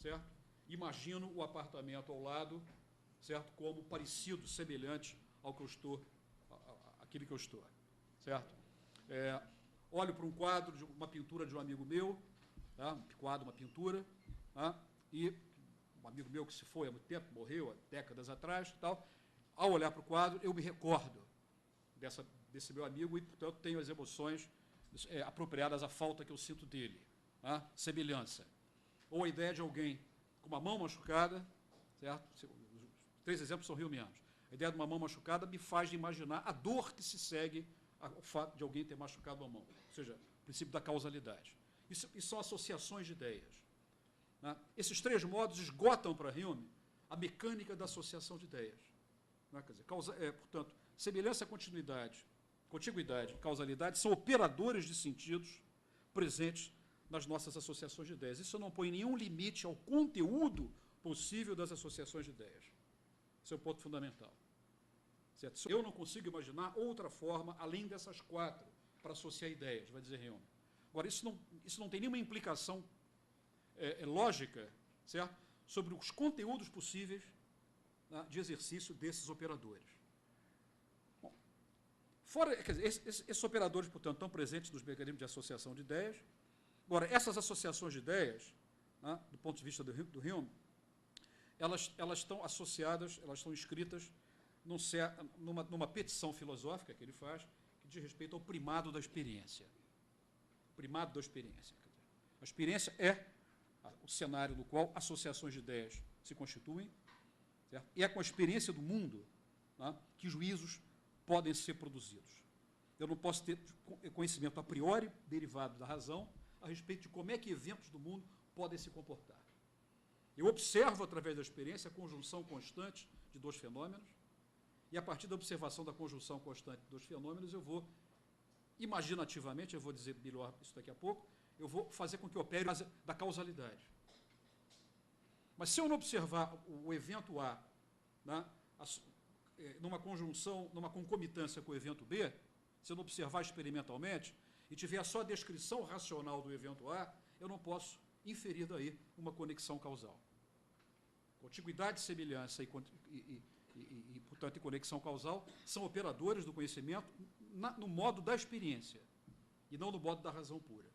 certo? Imagino o apartamento ao lado, certo? Como parecido, semelhante ao que eu estou, aquele que eu estou, certo? Olho para um quadro, uma pintura de um amigo meu, tá? Um quadro, uma pintura, tá? E um amigo meu que se foi há muito tempo, morreu há décadas atrás, tal. Ao olhar para o quadro, eu me recordo desse meu amigo e, portanto, tenho as emoções apropriadas à falta que eu sinto dele, tá? Semelhança. Ou a ideia de alguém com uma mão machucada, certo? Os 3 exemplos são rio-mianos. A ideia de uma mão machucada me faz imaginar a dor que se segue ao fato de alguém ter machucado a mão. Ou seja, o princípio da causalidade. Isso são associações de ideias. Né? Esses 3 modos esgotam para Hume a mecânica da associação de ideias. Né? Quer dizer, portanto, semelhança, contiguidade, causalidade são operadores de sentidos presentes nas nossas associações de ideias. Isso não põe nenhum limite ao conteúdo possível das associações de ideias. Esse é o ponto fundamental. Certo? Eu não consigo imaginar outra forma, além dessas 4, para associar ideias, vai dizer Hume. Agora, isso não tem nenhuma implicação lógica, certo? Sobre os conteúdos possíveis, né, de exercício desses operadores. Bom, quer dizer, esses operadores, portanto, estão presentes nos mecanismos de associação de ideias. Agora, essas associações de ideias, né, do ponto de vista do Hume, elas estão associadas, elas estão inscritas numa petição filosófica que ele faz, que diz respeito ao primado da experiência. Primado da experiência. Quer dizer, a experiência é o cenário no qual associações de ideias se constituem, certo? E é com a experiência do mundo, né, que juízos podem ser produzidos. Eu não posso ter conhecimento a priori, derivado da razão, a respeito de como é que eventos do mundo podem se comportar. Eu observo, através da experiência, a conjunção constante de 2 fenômenos, e, a partir da observação da conjunção constante de 2 fenômenos, eu vou, imaginativamente, eu vou dizer melhor isso daqui a pouco, eu vou fazer com que opere da causalidade. Mas, se eu não observar o evento A, né, numa conjunção, numa concomitância com o evento B, se eu não observar experimentalmente, e tiver só a descrição racional do evento A, eu não posso inferir daí uma conexão causal. Contiguidade, semelhança e, portanto, conexão causal são operadores do conhecimento no modo da experiência e não no modo da razão pura.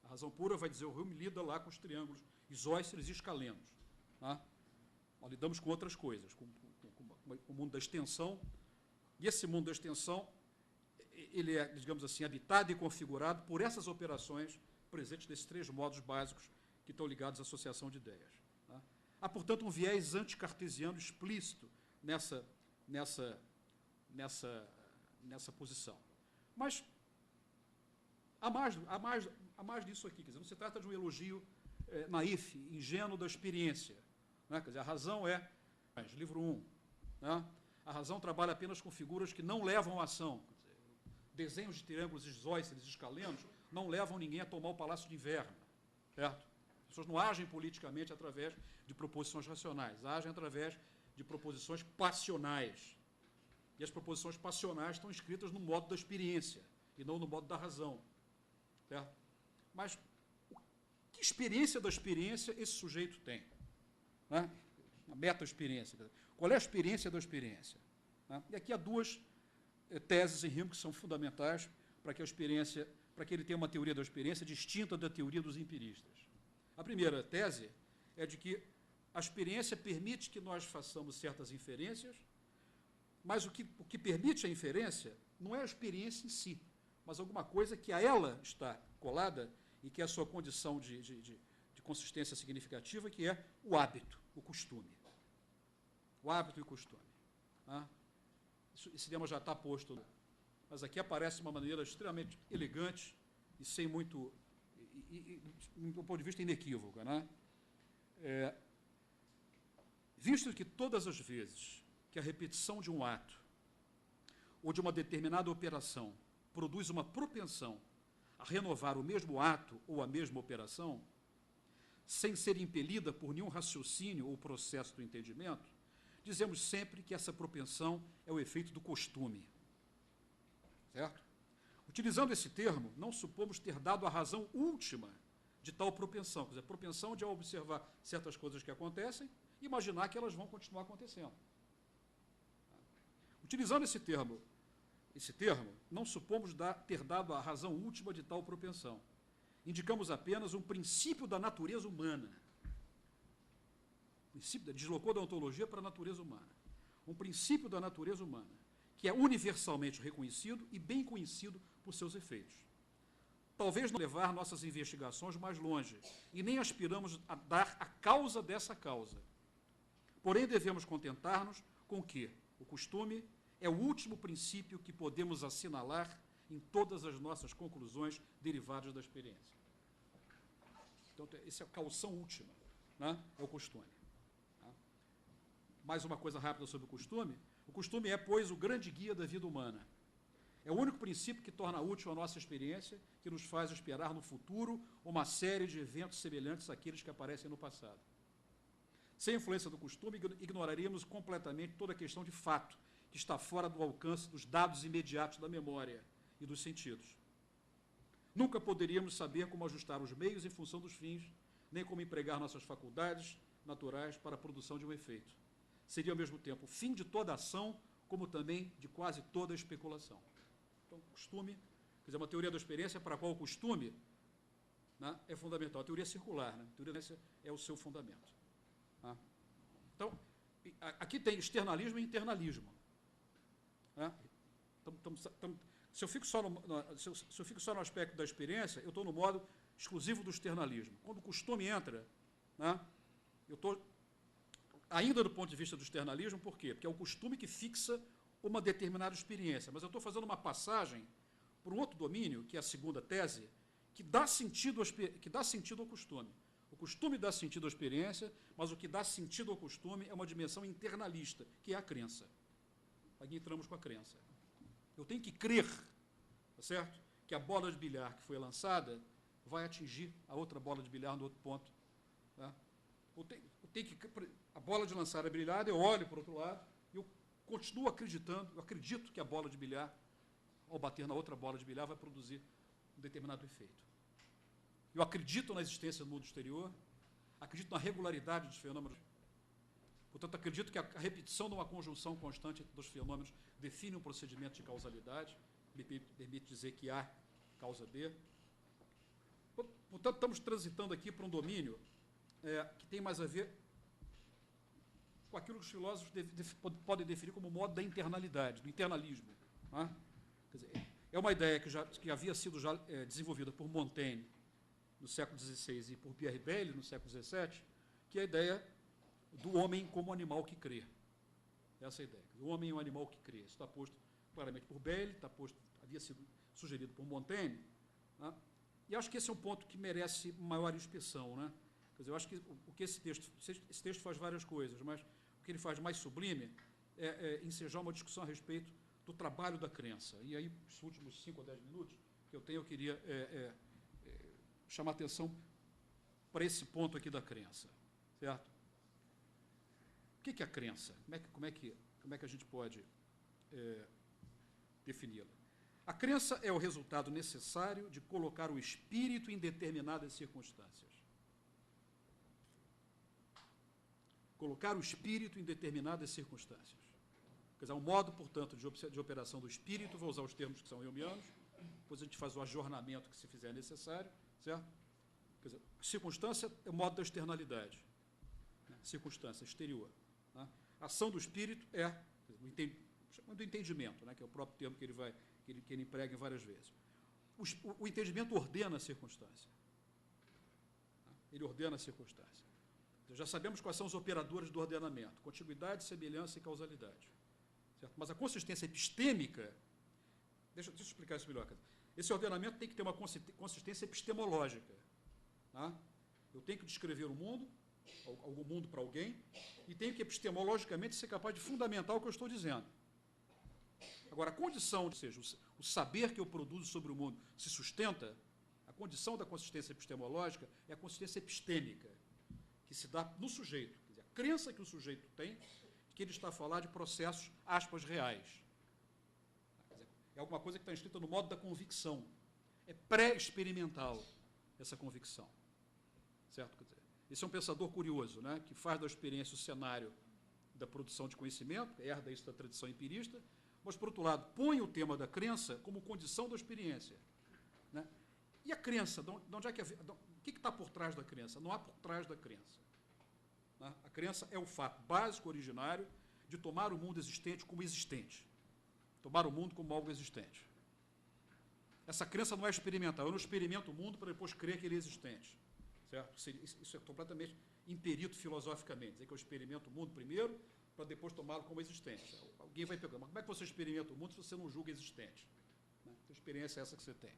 A razão pura, vai dizer o Hume, lida lá com os triângulos isósceles e escalenos. Tá? Nós lidamos com outras coisas, com o mundo da extensão, e esse mundo da extensão ele é, digamos assim, habitado e configurado por essas operações presentes nesses 3 modos básicos que estão ligados à associação de ideias. Tá? Há, portanto, um viés anticartesiano explícito nessa posição. Mas há mais disso aqui. Quer dizer, não se trata de um elogio naif, ingênuo da experiência. Né? Quer dizer, a razão é, livro 1, né? A razão trabalha apenas com figuras que não levam à ação. Desenhos de triângulos isósceles e escalenos não levam ninguém a tomar o Palácio de Inverno. Certo? As pessoas não agem politicamente através de proposições racionais, agem através de proposições passionais. E as proposições passionais estão escritas no modo da experiência e não no modo da razão. Certo? Mas que experiência da experiência esse sujeito tem? Né? Uma meta-experiência. Qual é a experiência da experiência? Né? E aqui há 2 teses em Hume que são fundamentais para que ele tenha uma teoria da experiência distinta da teoria dos empiristas. A primeira tese é de que a experiência permite que nós façamos certas inferências, mas o que permite a inferência não é a experiência em si, mas alguma coisa que a ela está colada e que é a sua condição de consistência significativa, que é o hábito, o costume. O hábito e o costume. Tá? Esse tema já está posto, mas aqui aparece de uma maneira extremamente elegante e sem muito, do ponto de vista inequívoco. Né? Visto que todas as vezes que a repetição de um ato ou de uma determinada operação produz uma propensão a renovar o mesmo ato ou a mesma operação, sem ser impelida por nenhum raciocínio ou processo do entendimento, dizemos sempre que essa propensão é o efeito do costume. Certo? Utilizando esse termo, não supomos ter dado a razão última de tal propensão. Quer dizer, propensão de, ao observar certas coisas que acontecem, imaginar que elas vão continuar acontecendo. Utilizando esse termo, não supomos ter dado a razão última de tal propensão. Indicamos apenas um princípio da natureza humana. Deslocou da ontologia para a natureza humana. Um princípio da natureza humana, que é universalmente reconhecido e bem conhecido por seus efeitos. Talvez não levar nossas investigações mais longe, e nem aspiramos a dar a causa dessa causa. Porém, devemos contentar-nos com que o costume é o último princípio que podemos assinalar em todas as nossas conclusões derivadas da experiência. Então, essa é a caução última, né? É o costume. Tá? Mais uma coisa rápida sobre o costume. O costume é, pois, o grande guia da vida humana. É o único princípio que torna útil a nossa experiência, que nos faz esperar no futuro uma série de eventos semelhantes àqueles que aparecem no passado. Sem a influência do costume, ignoraríamos completamente toda a questão de fato, que está fora do alcance dos dados imediatos da memória e dos sentidos. Nunca poderíamos saber como ajustar os meios em função dos fins, nem como empregar nossas faculdades naturais para a produção de um efeito. Seria, ao mesmo tempo, o fim de toda ação, como também de quase toda especulação. Então, costume, quer dizer, uma teoria da experiência para a qual o costume, né, é fundamental. A teoria circular, né? A teoria da experiência é o seu fundamento. Tá? Então, aqui tem externalismo e internalismo. Né? Se eu fico só no aspecto da experiência, eu estou no modo exclusivo do externalismo. Quando o costume entra, né, eu estou ainda do ponto de vista do externalismo, por quê? Porque é o costume que fixa uma determinada experiência, mas eu estou fazendo uma passagem por um outro domínio, que é a segunda tese, que dá sentido ao costume. O costume dá sentido à experiência, mas o que dá sentido ao costume é uma dimensão internalista, que é a crença. Aqui entramos com a crença. Eu tenho que crer, tá certo? Que a bola de bilhar que foi lançada vai atingir a outra bola de bilhar no outro ponto. Tá? A bola de lançar é brilhada, eu olho para o outro lado e eu continuo acreditando, eu acredito que a bola de bilhar, ao bater na outra bola de bilhar, vai produzir um determinado efeito. Eu acredito na existência do mundo exterior, acredito na regularidade dos fenômenos. Portanto, acredito que a repetição de uma conjunção constante dos fenômenos define um procedimento de causalidade, me permite dizer que A causa B. Portanto, estamos transitando aqui para um domínio que tem mais a ver com aquilo que os filósofos podem definir como modo da internalidade, do internalismo. Tá? Quer dizer, é uma ideia que havia sido já desenvolvida por Montaigne no século XVI e por Pierre Bayle no século XVII, que é a ideia do homem como animal que crê. Essa é a ideia. O homem é um animal que crê. Isso está posto claramente por Bayle, havia sido sugerido por Montaigne. Né? E acho que esse é um ponto que merece maior inspeção. Né? Quer dizer, eu acho que esse texto faz várias coisas, mas o que ele faz mais sublime é ensejar uma discussão a respeito do trabalho da crença. E aí, os últimos 5 ou 10 minutos que eu queria chamar a atenção para esse ponto aqui da crença. Certo? O que é a crença? Como é que a gente pode defini-la? A crença é o resultado necessário de colocar o espírito em determinadas circunstâncias. Colocar o espírito em determinadas circunstâncias. Quer dizer, é um modo, portanto, de operação do espírito, vou usar os termos que são humianos, depois a gente faz o ajornamento que se fizer necessário, certo? Quer dizer, circunstância é o modo da externalidade, né? Circunstância exterior. Né? A ação do espírito é do entendimento, né? Que é o próprio termo que ele emprega em várias vezes. O entendimento ordena a circunstância. Né? Ele ordena a circunstância. Já sabemos quais são os operadores do ordenamento: contiguidade, semelhança e causalidade. Certo? Mas a consistência epistêmica, deixa eu explicar isso melhor. Esse ordenamento tem que ter uma consistência epistemológica. Tá? Eu tenho que descrever o mundo, algum mundo para alguém, e tenho que epistemologicamente ser capaz de fundamentar o que eu estou dizendo. Agora, a condição, ou seja, o saber que eu produzo sobre o mundo se sustenta, a condição da consistência epistemológica é a consistência epistêmica, que se dá no sujeito. Quer dizer, a crença que o sujeito tem que ele está a falar de processos, aspas, reais. Quer dizer, é alguma coisa que está inscrita no modo da convicção. É pré-experimental essa convicção. certo? Quer dizer, esse é um pensador curioso, né, que faz da experiência o cenário da produção de conhecimento, herda isso da tradição empirista, mas, por outro lado, põe o tema da crença como condição da experiência. Né? E a crença, de onde é que o que está por trás da crença? Não há por trás da crença. Né? A crença é o fato básico, originário, de tomar o mundo existente como existente. Tomar o mundo como algo existente. Essa crença não é experimental. Eu não experimento o mundo para depois crer que ele é existente. Certo? Isso é completamente imperito filosoficamente. Dizer que eu experimento o mundo primeiro para depois tomá-lo como existente. Alguém vai pegar, mas como é que você experimenta o mundo se você não julga existente? Né? A experiência é essa que você tem.